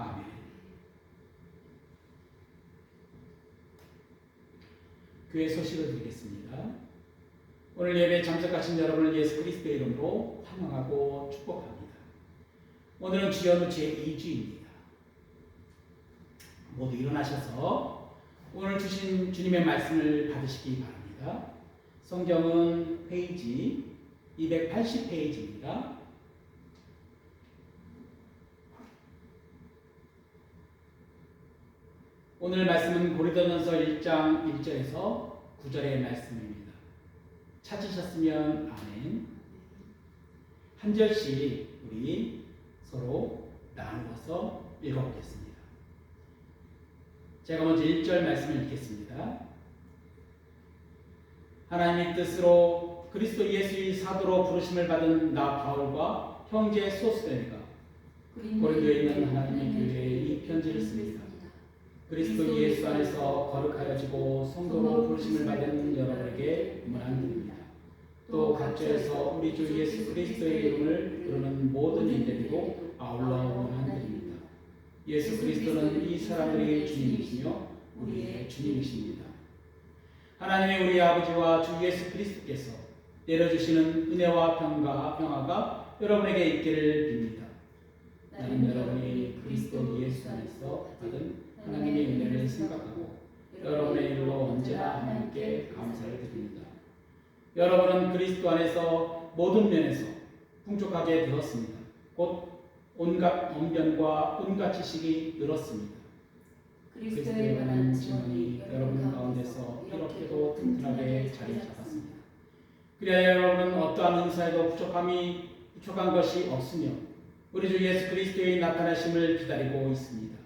아멘. 교회 소식을 드리겠습니다. 오늘 예배에 참석하신 여러분을 예수 그리스도의 이름으로 환영하고 축복합니다. 오늘은 주연우 제2주입니다. 모두 일어나셔서 오늘 주신 주님의 말씀을 받으시기 바랍니다. 성경은 페이지 280페이지입니다. 오늘 말씀은 고린도전서 1장 1절에서 9절의 말씀입니다. 찾으셨으면 아멘. 한 절씩 우리 서로 나누어서 읽어보겠습니다. 제가 먼저 1절 말씀을 읽겠습니다. 하나님의 뜻으로 그리스도 예수의 사도로 부르심을 받은 나 바울과 형제 소스데니가 고린도에 있는 하나님의 교회에 이 편지를 씁니다. 그리스도 예수 안에서 거룩하여지고 성도로 부르심을 받은 여러분에게 문안드립니다. 또 각처에서 우리 주 예수 그리스도의 이름을 부르는 모든 이들에게도 아울러 문안드립니다. 예수 그리스도는 이 사람들의 주님이시며 우리의 주님이십니다. 하나님의 우리 아버지와 주 예수 그리스도께서 내려주시는 은혜와 평화가 여러분에게 있기를 빕니다. 나는 여러분이 그리스도 예수 안에서 받은 하나님의 은혜를 생각하고 여러분의 일로 언제나 하나님께 감사를 드립니다. 여러분은 그리스도 안에서 모든 면에서 풍족하게 되었습니다. 곧 온갖 언변과 온갖 지식이 늘었습니다. 그리스도에 관한 증언이 여러분 가운데서 이렇게도 튼튼하게 자리 잡았습니다. 그래야 여러분은 어떠한 은사에도 부족한 것이 없으며 우리 주 예수 그리스도의 나타나심을 기다리고 있습니다.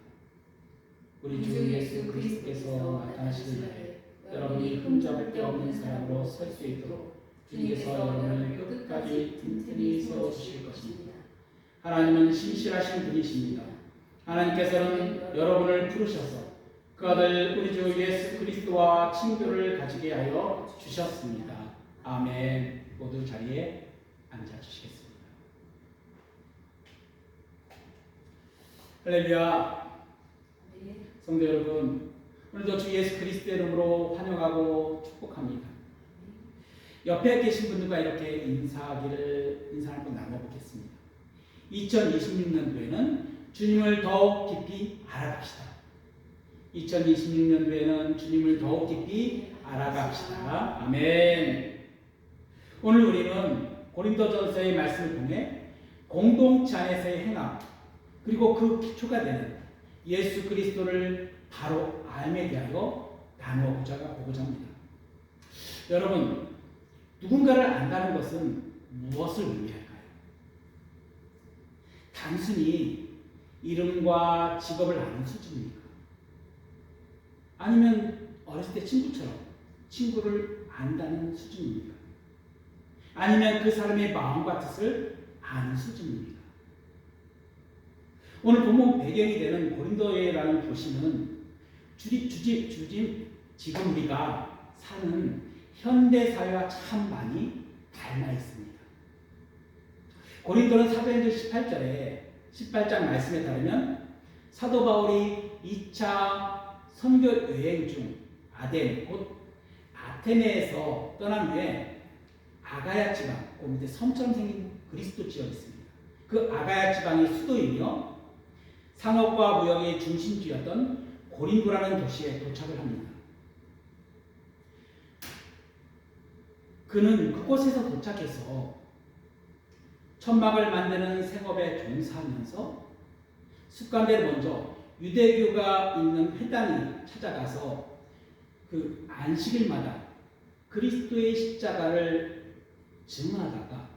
우리 주 예수 그리스도께서 나타나시는 날에 여러분이 흠잡을 데 없는 사람으로 설 수 있도록 주님께서 여러분을 끝까지 튼튼히 세워주실 것입니다. 하나님은 신실하신 분이십니다. 하나님께서는 여러분을 부르셔서 그 아들 우리 주 예수 그리스도와 친교를 가지게 하여 주셨습니다. 아멘. 모두 자리에 앉아주시겠습니다. 할렐루야. 성도 여러분, 오늘도 주 예수 그리스도의 이름으로 환영하고 축복합니다. 옆에 계신 분들과 이렇게 인사를 한번 나눠보겠습니다. 2026년도에는 주님을 더욱 깊이 알아갑시다. 2026년도에는 주님을 더욱 깊이 알아갑시다. 아멘. 오늘 우리는 고린도전서의 말씀을 통해 공동체 안에서의 행함 그리고 그 기초가 되는 예수 그리스도를 바로 알에 대하여 나누어보고자 합니다. 여러분, 누군가를 안다는 것은 무엇을 의미할까요? 단순히 이름과 직업을 아는 수준입니까? 아니면 어렸을 때 친구처럼 친구를 안다는 수준입니까? 아니면 그 사람의 마음과 뜻을 아는 수준입니까? 오늘 본문 배경이 되는 고린도라는 도시는 지금 우리가 사는 현대사회와 참 많이 닮아 있습니다. 고린도는 사도행전 18장 말씀에 따르면 사도 바울이 2차 선교 여행 중 아덴, 곧 아테네에서 떠난 후에 아가야 지방, 그 밑에 섬처럼 생긴 그리스도 지역이 있습니다. 그 아가야 지방의 수도이며 상업과 무역의 중심지였던 고린도라는 도시에 도착을 합니다. 그는 그곳에서 도착해서 천막을 만드는 생업에 종사하면서 습관대로 먼저 유대교가 있는 회당에 찾아가서 그 안식일마다 그리스도의 십자가를 증언하다가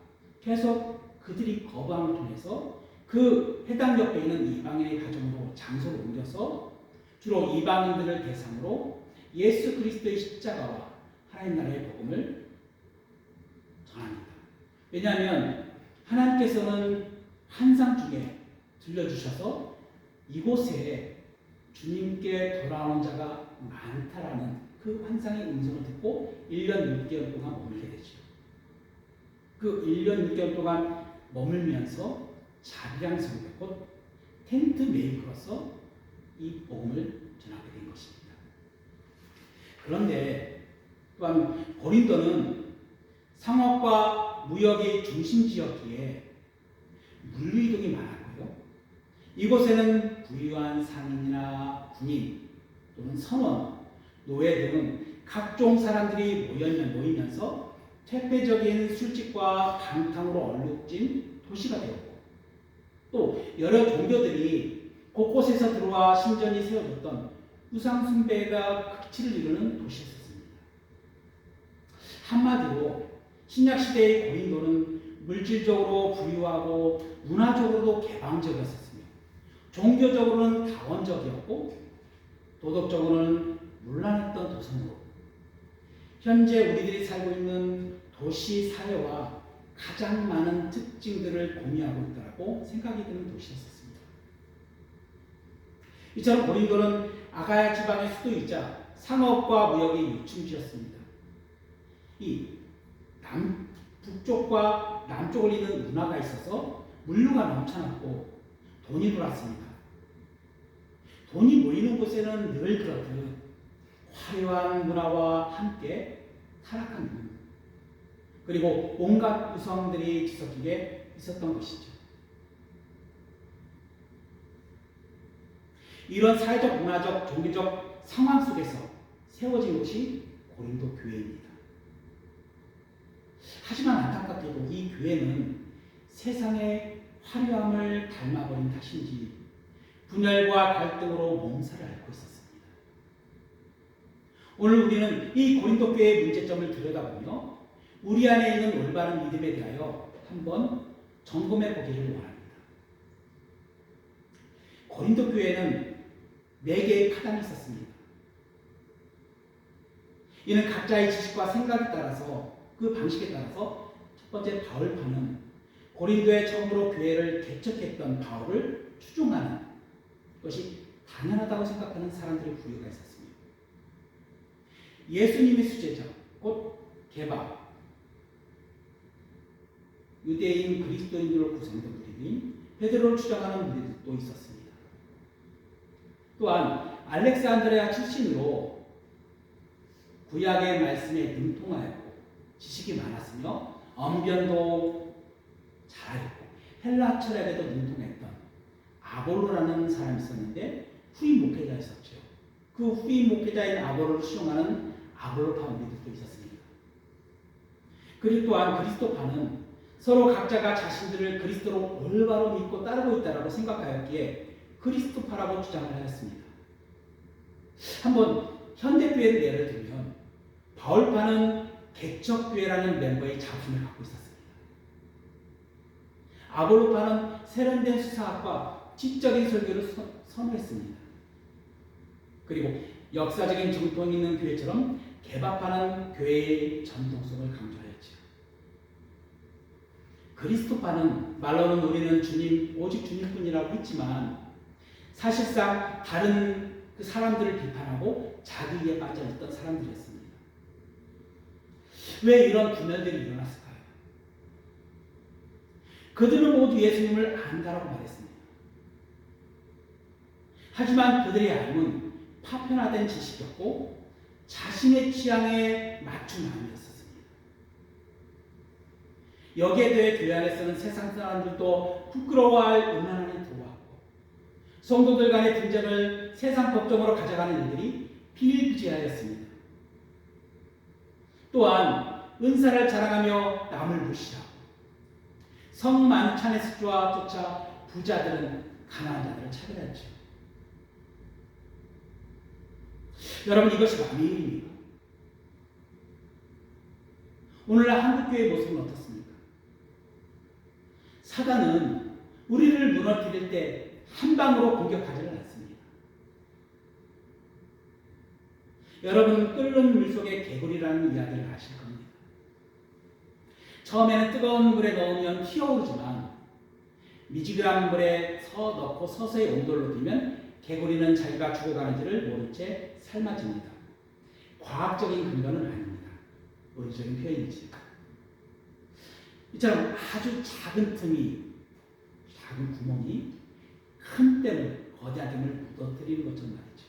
계속 그들이 거부함을 통해서 그 해당 옆에 있는 이방인의 가정으로 장소를 옮겨서 주로 이방인들을 대상으로 예수 그리스도의 십자가와 하나님 나라의 복음을 전합니다. 왜냐하면 하나님께서는 환상 중에 들려주셔서 이곳에 주님께 돌아오는 자가 많다라는 그 환상의 음성을 듣고 1년 6개월 동안 머물게 되죠. 그 1년 6개월 동안 머물면서 자비랑 성경, 곧 텐트 메이커로서 이 복음을 전하게 된 것입니다. 그런데 또한 고린도는 상업과 무역의 중심지였기에 물류이동이 많았고요. 이곳에는 부유한 상인이나 군인 또는 선원, 노예 등 각종 사람들이 모이면서 퇴폐적인 술집과 방탕으로 얼룩진 도시가 되었고, 또 여러 종교들이 곳곳에서 들어와 신전이 세워졌던 우상 숭배가 극치를 이루는 도시였습니다. 한마디로 신약 시대의 고린도는 물질적으로 부유하고 문화적으로도 개방적이었으며 종교적으로는 다원적이었고 도덕적으로는 문란했던 도성으로 현재 우리들이 살고 있는 도시 사회와 가장 많은 특징들을 공유하고 있다고 생각이 드는 도시였습니다. 이처럼 고린도는 아가야 지방의 수도이자 상업과 무역의 요충지였습니다. 이 북쪽과 남쪽을 잇는 문화가 있어서 물류가 넘쳐났고 돈이 돌았습니다. 돈이 모이는 곳에는 늘 그렇듯 화려한 문화와 함께 타락한 문, 그리고 온갖 구성들이 뒤섞이게 있었던 것이죠. 이런 사회적, 문화적, 종교적 상황 속에서 세워진 것이 고린도 교회입니다. 하지만 안타깝게도 이 교회는 세상의 화려함을 닮아버린 탓인지 분열과 갈등으로 몸살을 앓고 있었습니다. 오늘 우리는 이 고린도 교회의 문제점을 들여다보며 우리 안에 있는 올바른 믿음에 대하여 한번 점검해 보기를 원합니다. 고린도 교회는 4개의 파당이 있었습니다. 이는 각자의 지식과 생각에 따라서 그 방식에 따라서 첫 번째 바울파는 고린도에 처음으로 교회를 개척했던 바울을 추종하는 것이 당연하다고 생각하는 사람들의 부류가 있었습니다. 예수님의 수제자, 곧 게바, 유대인 그리스도인들로 구성된 무리인 베드로를 추종하는 무리들도 있었습니다. 또한 알렉산드리아 출신으로 구약의 말씀에 능통하였고 지식이 많았으며 언변도 잘하였고 헬라 철학에도 능통했던 아볼로라는 사람이 있었는데 후임 목회자였었죠. 그 후임 목회자인 아볼로를 수용하는 아볼로파 무리들도 있었습니다. 그리고 또한 그리스도파는 서로 각자가 자신들을 그리스도로 올바로 믿고 따르고 있다고 생각하였기에 그리스도파라고 주장을 하였습니다. 한번 현대교회를 예를 들면 바울파는 개척교회라는 멤버의 자부심을 갖고 있었습니다. 아볼로파는 세련된 수사학과 지적인 설교를 선호했습니다. 그리고 역사적인 정통이 있는 교회처럼 개바파는 교회의 전통성을 강조하였죠. 그리스도파는 말로는 우리는 주님, 오직 주님뿐이라고 했지만 사실상 다른 그 사람들을 비판하고 자기에 빠져있던 사람들이었습니다. 왜 이런 분열들이 일어났을까요? 그들은 모두 예수님을 안다라고 말했습니다. 하지만 그들의 알은 파편화된 지식이었고 자신의 취향에 맞춘 마음이었습니다. 여기에 대해 교회 안에서는 세상 사람들도 부끄러워할 음란함이 들어왔고 성도들 간의 분쟁을 세상 법정으로 가져가는 일들이 비일비재하였습니다. 또한 은사를 자랑하며 남을 무시하고 성만찬의 습주와 쫓아 부자들은 가난한 자들을 차별했죠. 여러분, 이것이 남의 일입니까? 오늘날 한국교회의 모습은 어떻습니까? 사단은 우리를 무너뜨릴 때 한 방으로 공격하지는 않습니다. 여러분, 끓는 물 속에 개구리라는 이야기를 아실 겁니다. 처음에는 뜨거운 물에 넣으면 튀어오르지만 미지근한 물에 넣고 서서히 온도를 높이면 개구리는 자기가 죽어가는지를 모른 채 삶아집니다. 과학적인 근거는 아닙니다. 의적인 표현이지. 이처럼 아주 작은 틈이, 작은 구멍이 큰 댐을, 거대한 댐을 무너뜨리는 것처럼 말이죠.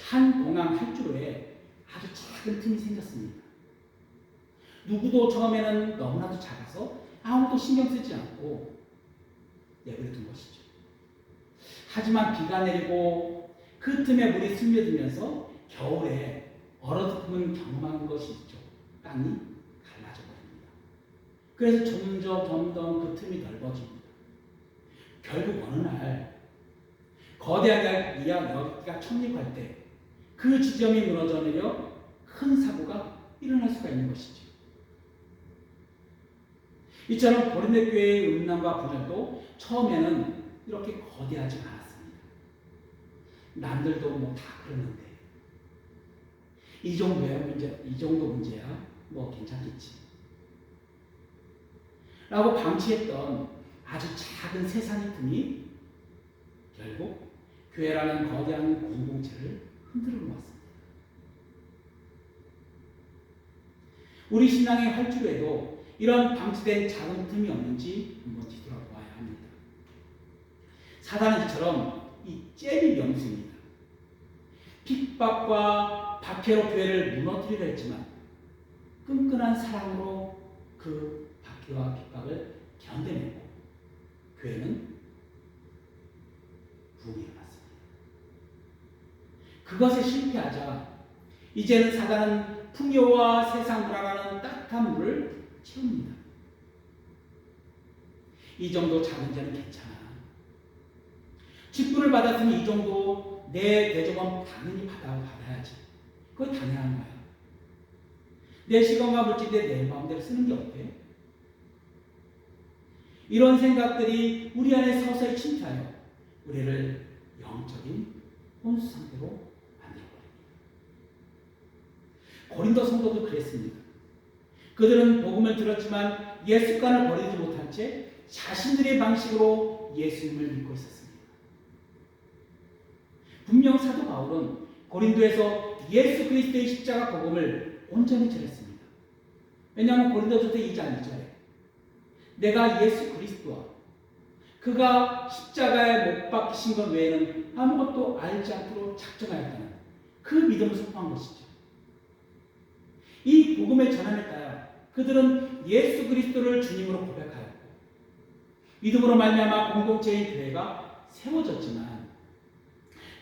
한 공항 활주로에 아주 작은 틈이 생겼습니다. 누구도 처음에는 너무나도 작아서 아무도 신경 쓰지 않고 내버려둔 것이죠. 하지만 비가 내리고 그 틈에 물이 스며들면서 겨울에 얼어붙으면 경험한 것이 있죠. 땅이 갈라져 버립니다. 그래서 점점 그 틈이 넓어집니다. 결국 어느 날 거대하게 여기가 착륙할 때 그 지점이 무너져 내려 큰 사고가 일어날 수가 있는 것이죠. 이처럼 고린도 교회의 음란과 분열도 처음에는 이렇게 거대하지 않았습니다. 남들도 뭐 다 그러는데 이 정도 문제야 뭐 괜찮겠지 라고 방치했던 아주 작은 세상의 틈이 결국 교회라는 거대한 공동체를 흔들어 놓았습니다. 우리 신앙의 활주로에도 이런 방치된 작은 틈이 없는지 한번 뒤돌아보아야 합니다. 사단은 이처럼 이 잼이 명수입니다. 핍박과 박해로 교회를 무너뜨리려 했지만 끈끈한 사랑으로 그 박해와 핍박을 견뎌내고 교회는 부흥이 일어났습니다. 그것에 실패하자 이제는 사단은 풍요와 세상 문화라는 따뜻한 물을 채웁니다. 이 정도 작은 죄는 괜찮아. 직분을 받았으니 이 정도 내 대접은 당연히 받아야지. 그거 당연한 거야. 내 시간과 물질에 내 마음대로 쓰는 게 어때? 이런 생각들이 우리 안에 서서히 침투하여 우리를 영적인 혼수 상태로 만들어버립니다. 고린도 성도도 그랬습니다. 그들은 복음을 들었지만 옛 습관을 버리지 못한 채 자신들의 방식으로 예수님을 믿고 있었습니다. 분명 사도 바울은 고린도에서 예수 그리스도의 십자가 복음을 온전히 전했습니다. 왜냐하면 고린도전서 2장 2절에 내가 예수 그리스도와 그가 십자가에 못 박히신 것 외에는 아무것도 알지 않도록 작정하였다는 그 믿음을 선포한 것이죠. 이 복음의 전함에 따라 그들은 예수 그리스도를 주님으로 고백하였고 믿음으로 말미암아 공동체의 교회가 세워졌지만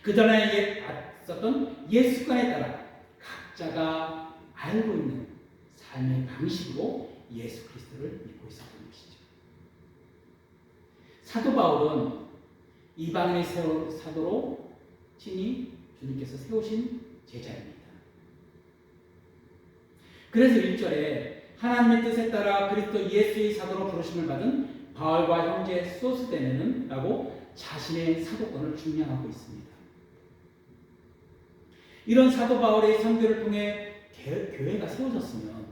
그전에 썼던 옛 습관에 따라 각자가 알고 있는 삶의 방식으로 예수 그리스도를 믿고 있었던 것이죠. 사도 바울은 이방인의 사도로 친히 주님께서 세우신 제자입니다. 그래서 1절에 하나님의 뜻에 따라 그리스도 예수의 사도로 부르심을 받은 바울과 형제 소스데네는 라고 자신의 사도권을 증명하고 있습니다. 이런 사도 바울의 선교를 통해 교회가 세워졌으면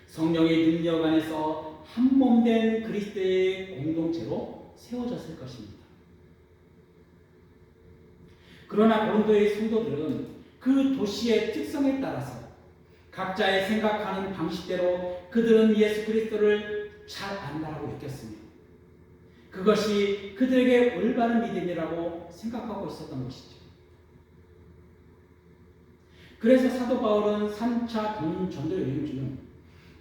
성령의 능력 안에서 한 몸된 그리스도의 공동체로 세워졌을 것입니다. 그러나 고린도의 성도들은 그 도시의 특성에 따라서 각자의 생각하는 방식대로 그들은 예수 그리스도를 잘 안다라고 느꼈으며 그것이 그들에게 올바른 믿음이라고 생각하고 있었던 것이죠. 그래서 사도 바울은 3차 전도 여행 중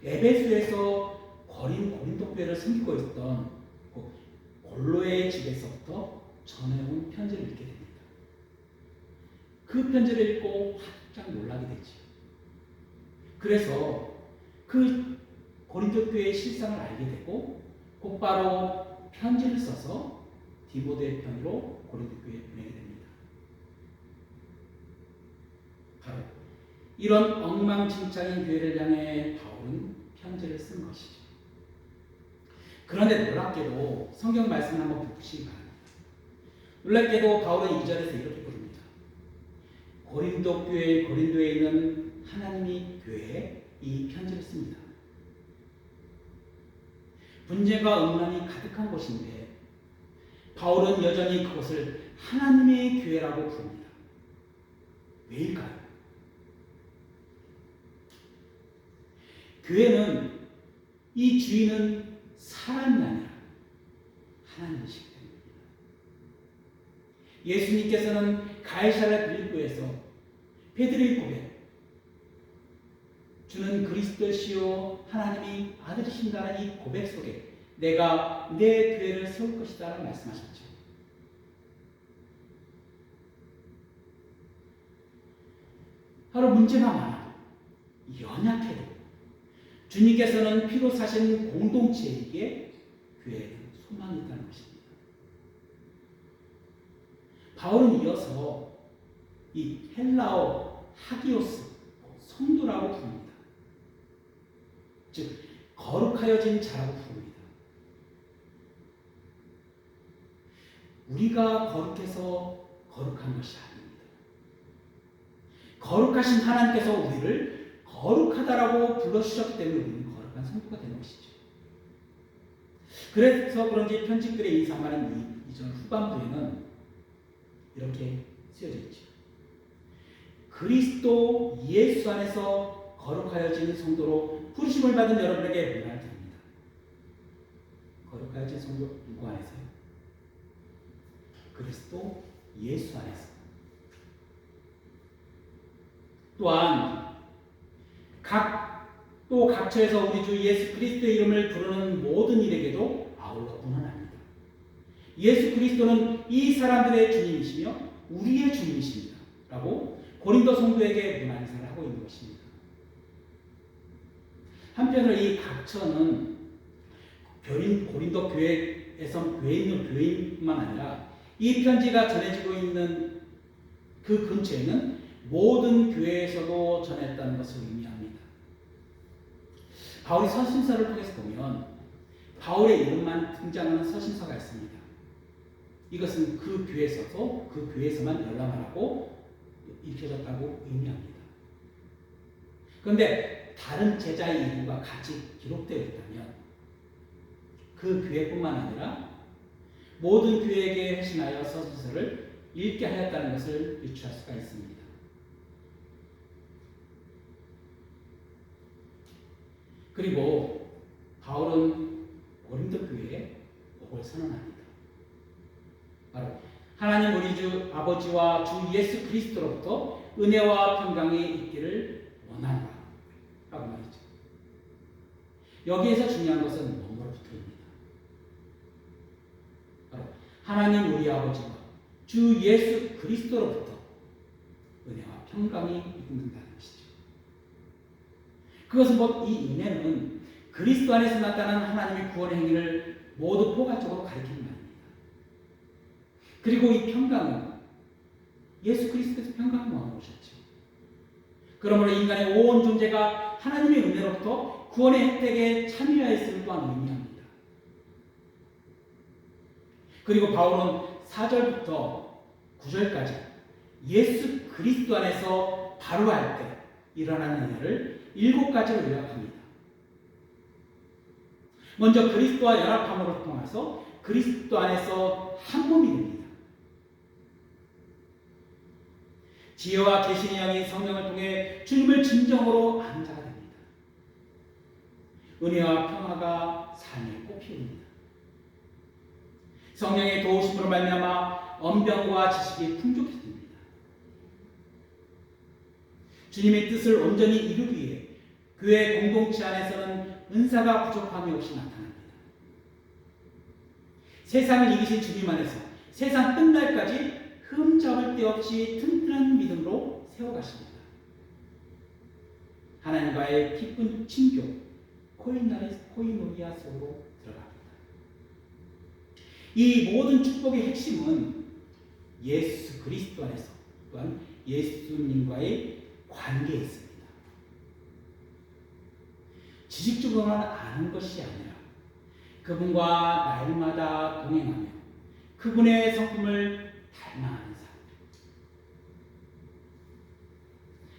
에베소에서 고린도 교회를 섬기고 있었던 골로의 집에서부터 전해온 편지를 읽게 됩니다. 그 편지를 읽고 활짝 놀라게 되죠. 그래서 그 고린도 교회의 실상을 알게 되고 곧바로 편지를 써서 디모데 편으로 고린도 교회에 보내게 됩니다. 바로 이런 엉망진창인 교회를 향해 바울은 편지를 쓴 것이죠. 그런데 놀랍게도 성경 말씀을 한번 보시기 바랍니다. 놀랍게도 바울은 2절에서 이렇게 부릅니다. 고린도 교회 고린도에 있는 하나님이 교회에 이 편지를 씁니다. 분쟁과 음란이 가득한 곳인데 바울은 여전히 그곳을 하나님의 교회라고 부릅니다. 왜일까요? 교회는 이 주인은 사람이 아니라 하나님이시기 때문입니다. 예수님께서는 가이사랴 빌립보에서 베드로의 고백, 주는 그리스도시요 하나님이 아들이신다는 이 고백 속에 내가 내 교회를 세울 것이다 라고 말씀하셨죠. 바로 문제가 많아도 연약해도 주님께서는 피로 사신 공동체에게 교회에는 소망이 있다는 것입니다. 바울은 이어서 이 헬라어 하기오스, 성도라고 부릅니다. 즉 거룩하여진 자라고 부릅니다. 우리가 거룩해서 거룩한 것이 아닙니다. 거룩하신 하나님께서 우리를 거룩하다라고 불러주셨기 때문에 우리는 거룩한 성도가 되는 것이죠. 그래서 그런지 편집글의 인사말은 이전 후반부에는 이렇게 쓰여져 있죠. 그리스도 예수 안에서 거룩하여진 성도로 부르심을 받은 여러분에게 문안을 드립니다. 거룩하여진 성도 누구 안에서요? 그리스도 예수 안에서. 또한 또 각처에서 우리 주 예수 그리스도의 이름을 부르는 모든 일에게도 아울러 문안합니다. 예수 그리스도는 이 사람들의 주님이시며 우리의 주님이십니다. 라고 고린도 성도에게 문안 인사를 하고 있는 것입니다. 한편으로 이 각처는 고린도 교회에서 교회 있는 교인뿐만 아니라 이 편지가 전해지고 있는 그 근처에는 모든 교회에서도 전했다는 것을 의미합니다. 바울이 서신서를 통해서 보면 바울의 이름만 등장하는 서신서가 있습니다. 이것은 그 교회에서도 그 교회에서만 열람을 하고 읽혀졌다고 의미합니다. 그런데 다른 제자의 이름과 같이 기록되어 있다면 그 교회뿐만 아니라 모든 교회에게 회신하여 서신서를 읽게 하였다는 것을 유추할 수가 있습니다. 그리고 바울은 고린도 교회에 복을 선언합니다. 바로 하나님 우리 주 아버지와 주 예수 그리스도로부터 은혜와 평강이 있기를 원하노라 라고 말이죠. 여기에서 중요한 것은 뭐뭐로부터입니다. 바로 하나님 우리 아버지와 주 예수 그리스도로부터 은혜와 평강이 있는다는 것이죠. 그것은 이 은혜는 그리스도 안에서 나타나는 하나님의 구원의 행위를 모두 포괄적으로 가리키는 말입니다. 그리고 이 평강은 예수 그리스도께서 평강을 모아놓으셨죠. 그러므로 인간의 온 존재가 하나님의 은혜로부터 구원의 혜택에 참여하였음을 또한 의미합니다. 그리고 바울은 4절부터 9절까지 예수 그리스도 안에서 바로 할 때 일어나는 은혜를 7가지로 요약합니다. 먼저 그리스도와 연합함으로 통해서 그리스도 안에서 한 몸이 됩니다. 지혜와 계신의 영이 성령을 통해 주님을 진정으로 아는 자가 됩니다. 은혜와 평화가 삶에 꽃피웁니다. 성령의 도우심으로 말미암아 언변과 지식이 풍족해집니다. 주님의 뜻을 온전히 이루기 위해 교회 공동체 안에서는 은사가 부족함이 없이 나타납니다. 세상을 이기신 주님 안에서 세상 끝날까지 흠잡을 데 없이 튼튼한 믿음으로 세워가십니다. 하나님과의 기쁜 친교, 코이노니아 속으로 들어갑니다. 이 모든 축복의 핵심은 예수 그리스도 안에서 또한 예수님과의 관계에 있습니다. 지식적으로만 아는 것이 아니라 그분과 날마다 동행하며 그분의 성품을 닮아가는 삶.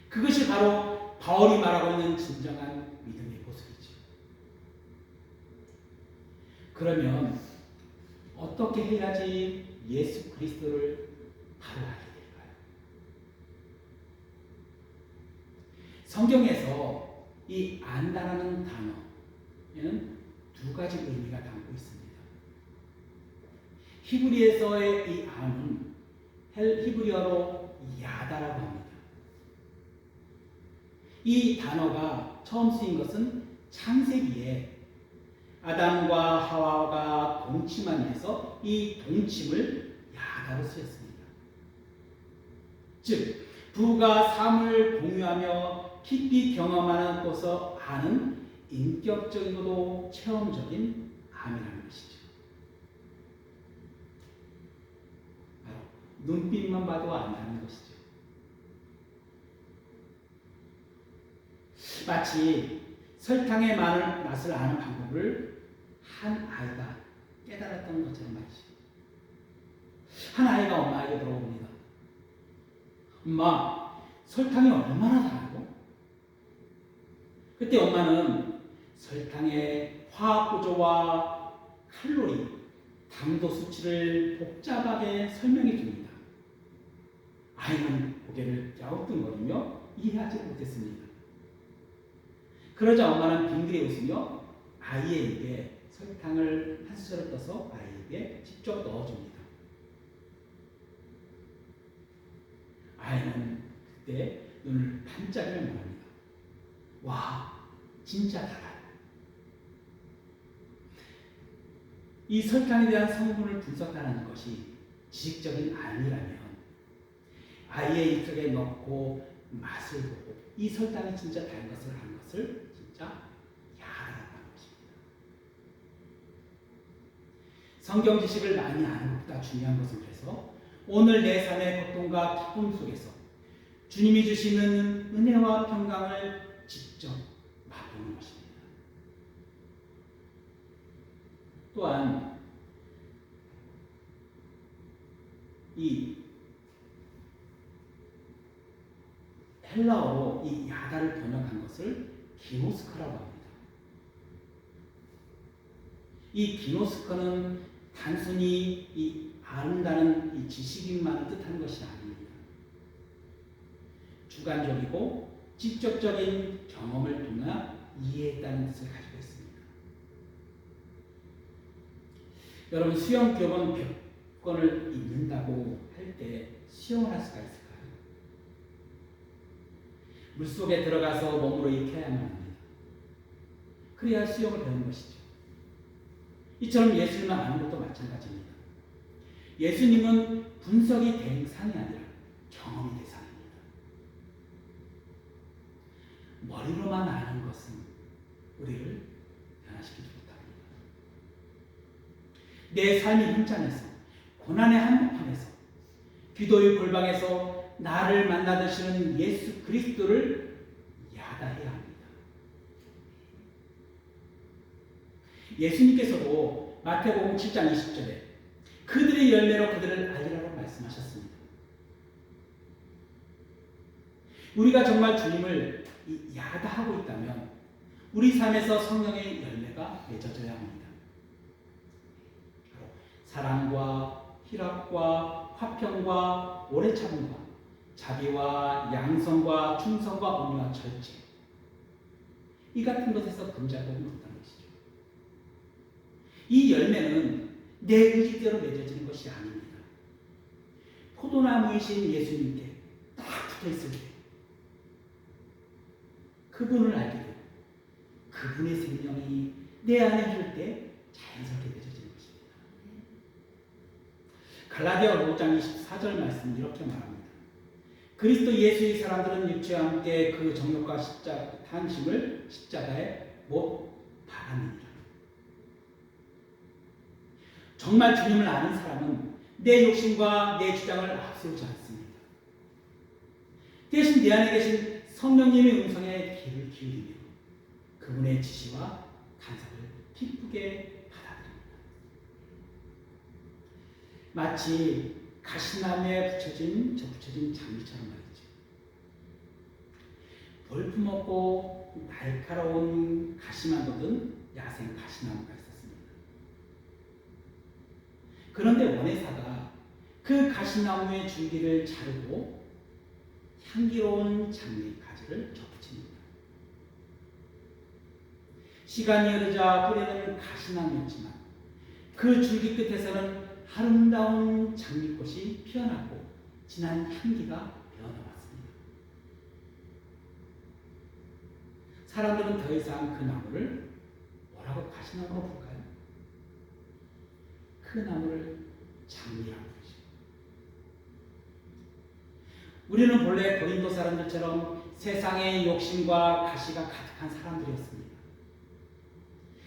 그것이 바로 바울이 말하고 있는 진정한 믿음의 모습이죠. 그러면 어떻게 해야지 예수 그리스도를 바로 알게 될까요? 성경에서 이 안다라는 단어에는 2가지 의미가 담고 있습니다. 히브리에서의 이 암은 히브리어로 야다라고 합니다. 이 단어가 처음 쓰인 것은 창세기에 아담과 하와가 동침하면서 이 동침을 야다로 쓰였습니다. 즉 부부가 삶을 공유하며 깊이 경험하는 것을 아는 인격적이고도 체험적인 암이라는 것이죠. 바로 눈빛만 봐도 안다는 것이죠. 마치 설탕의 맛을 아는 방법을 한 아이가 깨달았던 것처럼 말이죠. 한 아이가 엄마에게 물어봅니다. 엄마, 설탕이 얼마나 달아요? 그때 엄마는 설탕의 화학 구조와 칼로리, 당도 수치를 복잡하게 설명해 줍니다. 아이는 고개를 갸우뚱거리며 이해하지 못했습니다. 그러자 엄마는 빙그레 웃으며 아이의 입에 설탕을 한 수저를 떠서 아이에게 직접 넣어줍니다. 아이는 그때 눈을 반짝이며 말합니다. 와, 진짜 달아요. 이 설탕에 대한 성분을 분석하는 것이 지식적인 알미라면 아이의 입속에 넣고 맛을 보고 이 설탕이 진짜 단 것을 아는 것을 진짜 야라고 하는 것입니다. 성경 지식을 많이 아는 것보다 중요한 것은 그래서 오늘 내 삶의 고통과 기쁨 속에서 주님이 주시는 은혜와 평강을 직접 맛보는 것입니다. 또한 이 헬라어로 이 야다를 번역한 것을 기노스커라고 합니다. 이 기노스커는 단순히 이 아른다는 이 지식인만을 뜻하는 것이 아닙니다. 주관적이고 직접적인 경험을 통해 이해했다는 뜻을 가지고 있습니다. 여러분 수영 교본 100권을 읽는다고 할 때 수영을 할 수가 있을까요? 물속에 들어가서 몸으로 익혀야만 합니다. 그래야 수영을 배우는 것이죠. 이처럼 예수님을 아는 것도 마찬가지입니다. 예수님은 분석이 대상이 아니라 경험이 대상입니다. 머리로만 아는 것은 우리를 변화시키지 못합니다. 내 삶의 현장에서, 고난의 한복판에서, 기도의 골방에서 나를 만나 드시는 예수 그리스도를 야다해야 합니다. 예수님께서도 마태복음 7장 20절에 그들의 열매로 그들을 알리라고 말씀하셨습니다. 우리가 정말 주님을 야다하고 있다면 우리 삶에서 성령의 열매가 맺어져야 합니다. 사랑과 희락과 화평과 오래 참음과 자비와 양성과 충성과 온유와 절제, 이 같은 것에서 금자복은 없다는 것이죠. 이 열매는 내 의지대로 맺어지는 것이 아닙니다. 포도나무이신 예수님께 딱 붙어있을 때 그분을 알게 되고 그분의 생명이 내 안에 흐를 때 자연스럽게 맺어지는 것입니다. 갈라디아 5장 24절 말씀 이렇게 말합니다. 그리스도 예수의 사람들은 육체와 함께 그 정욕과 탄심을 십자가에 못 박았느니라. 정말 주님을 아는 사람은 내 욕심과 내 주장을 앞세우지 않습니다. 대신 내 안에 계신 성령님의 음성에 귀를 기울이며 그분의 지시와 간섭을 기쁘게 받아들입니다. 마치 가시나무에 붙여진 장미처럼 말이죠. 볼품없고 날카로운 가시만 돋은 야생 가시나무가 있었습니다. 그런데 원해사가 그 가시나무의 줄기를 자르고 향기로운 장미 가지를 접붙입니다. 시간이 흐르자 뿌리는 가시나무였지만 그 줄기 끝에서는 아름다운 장미꽃이 피어나고 진한 향기가 배어나왔습니다. 사람들은 더 이상 그 나무를 뭐라고 가시나무로 부를까요? 그 나무를 장미라고 부르죠. 우리는 본래 고린도 사람들처럼 세상의 욕심과 가시가 가득한 사람들이었습니다.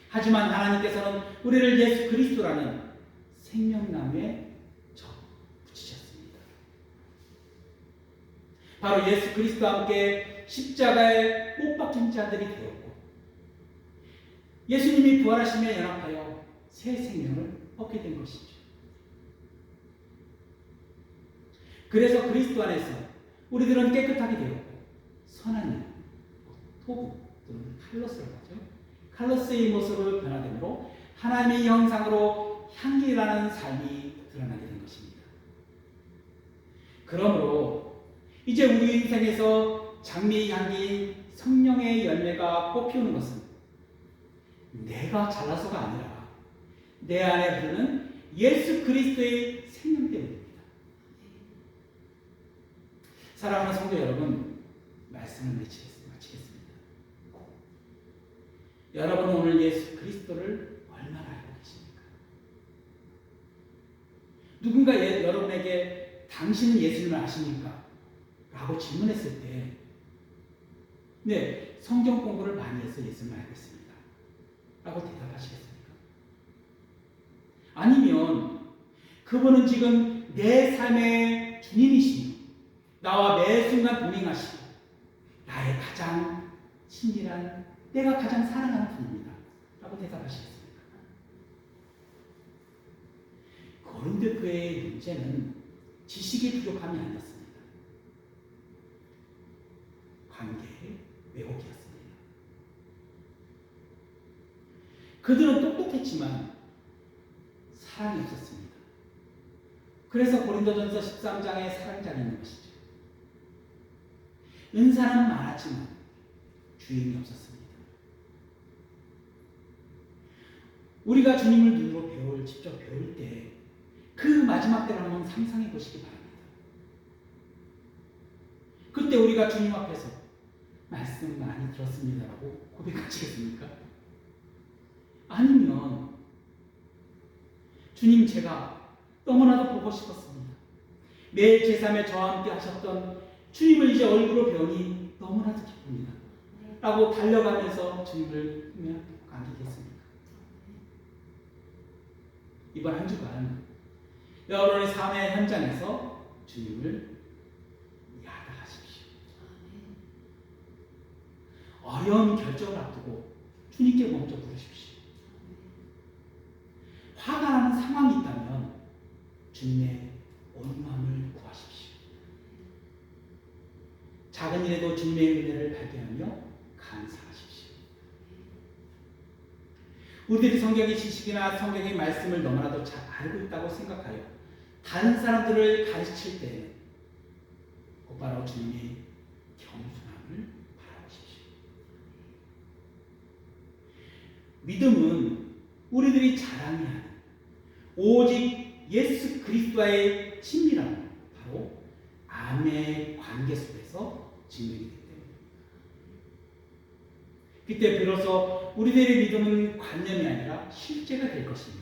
하지만 하나님께서는 우리를 예수 그리스도라는 생명나무에 붙이셨습니다. 바로 예수 그리스도와 함께 십자가에 못 박힌 자들이 되었고 예수님이 부활하심에 연합하여 새 생명을 얻게 된 것이죠. 그래서 그리스도 안에서 우리들은 깨끗하게 되었고 선한 일, 토부 또는 칼로스라고 하죠. 칼로스의 모습으로 변화되므로 하나님의 형상으로 향기라는 삶이 드러나게 된 것입니다. 그러므로 이제 우리 인생에서 장미의 향기인 성령의 열매가 꽃피우는 것은 내가 잘나서가 아니라 내 안에 흐르는 예수 그리스도의 생명 때문입니다. 사랑하는 성도 여러분, 말씀을 마치겠습니다. 여러분은 오늘 예수 그리스도를 얼마나 알고 계십니까? 누군가 여러분에게 당신은 예수님을 아십니까? 라고 질문했을 때 네, 성경 공부를 많이 해서 예수님을 알고 있습니다. 라고 대답하시겠습니까? 아니면 그분은 지금 내 삶의 주님이시며 나와 매 순간 동행하시고 나의 가장 친밀한 내가 가장 사랑하는 분입니다. 라고 대답하시겠습니까? 고린도 교회의 문제는 지식의 부족함이 아니었습니다. 관계의 왜곡이었습니다. 그들은 똑똑했지만 사랑이 없었습니다. 그래서 고린도전서 13장에 사랑장이 있는 것이죠. 은사는 많았지만 주인이 없었습니다. 우리가 주님을 눈으로 직접 배울 때 그 마지막 때를 한번 상상해 보시기 바랍니다. 그때 우리가 주님 앞에서 말씀 많이 들었습니다라고 고백하시겠습니까? 아니면 주님 제가 너무나도 보고 싶었습니다. 매일 제3에 저와 함께 하셨던 주님을 이제 얼굴로 배우니 너무나도 기쁩니다. 라고 달려가면서 주님을 안기겠습니까? 이번 한 주간 여러분의 삶의 현장에서 주님을 야단하십시오. 어려운 결정을 앞두고 주님께 먼저 부르십시오. 화가 나는 상황이 있다면 주님의 온 마음을 구하십시오. 작은 일에도 주님의 은혜를 발견하며 감사하십시오. 우리들이 성경의 지식이나 성경의 말씀을 너무나도 잘 알고 있다고 생각하여 다른 사람들을 가르칠 때는 곧바로 주님의 겸손함을 바라보십시오. 믿음은 우리들이 자랑해야 하는 오직 예수 그리스도와의 친밀함, 바로 아멘의 관계 속에서 증명이 되기 때문입니다. 그때 비로소 우리들의 믿음은 관념이 아니라 실제가 될 것이며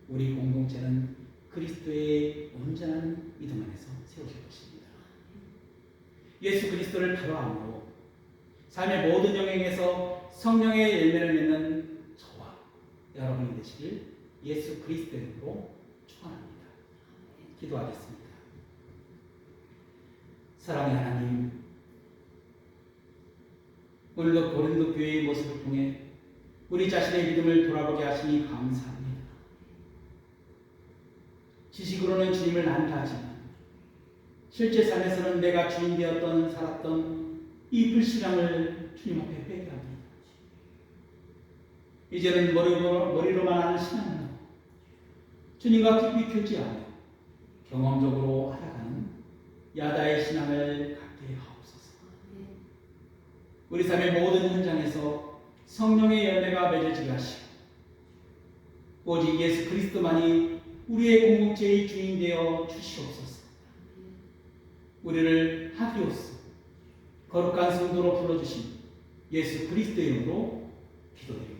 우리 공동체는 그리스도의 온전한 믿음 안에서 세워질 것입니다. 예수 그리스도를 바로 안으로 삶의 모든 영역에서 성령의 열매를 맺는 저와 여러분이 되시길 예수 그리스도의 이름으로 축원합니다. 기도하겠습니다. 사랑의 하나님, 오늘도 고린도 교회의 모습을 통해 우리 자신의 믿음을 돌아보게 하시니 감사합니다. 지식으로는 주님을 안다 하지만 실제 삶에서는 내가 주인 되었던 살았던 이 불신앙을 주님 앞에 빼게 합니다. 이제는 머리로만 하는 신앙은 주님과 깊이 교제하며 경험적으로 알아가는 야다의 신앙을 갖게 하옵소서. 우리 삶의 모든 현장에서 성령의 열매가 맺어지게 하시고 오직 예수 그리스도만이 우리의 공동체의 주인 되어 주시옵소서. 우리를 하기오스 거룩한 성도로 불러주신 예수 그리스도의 이름으로 기도드립니다.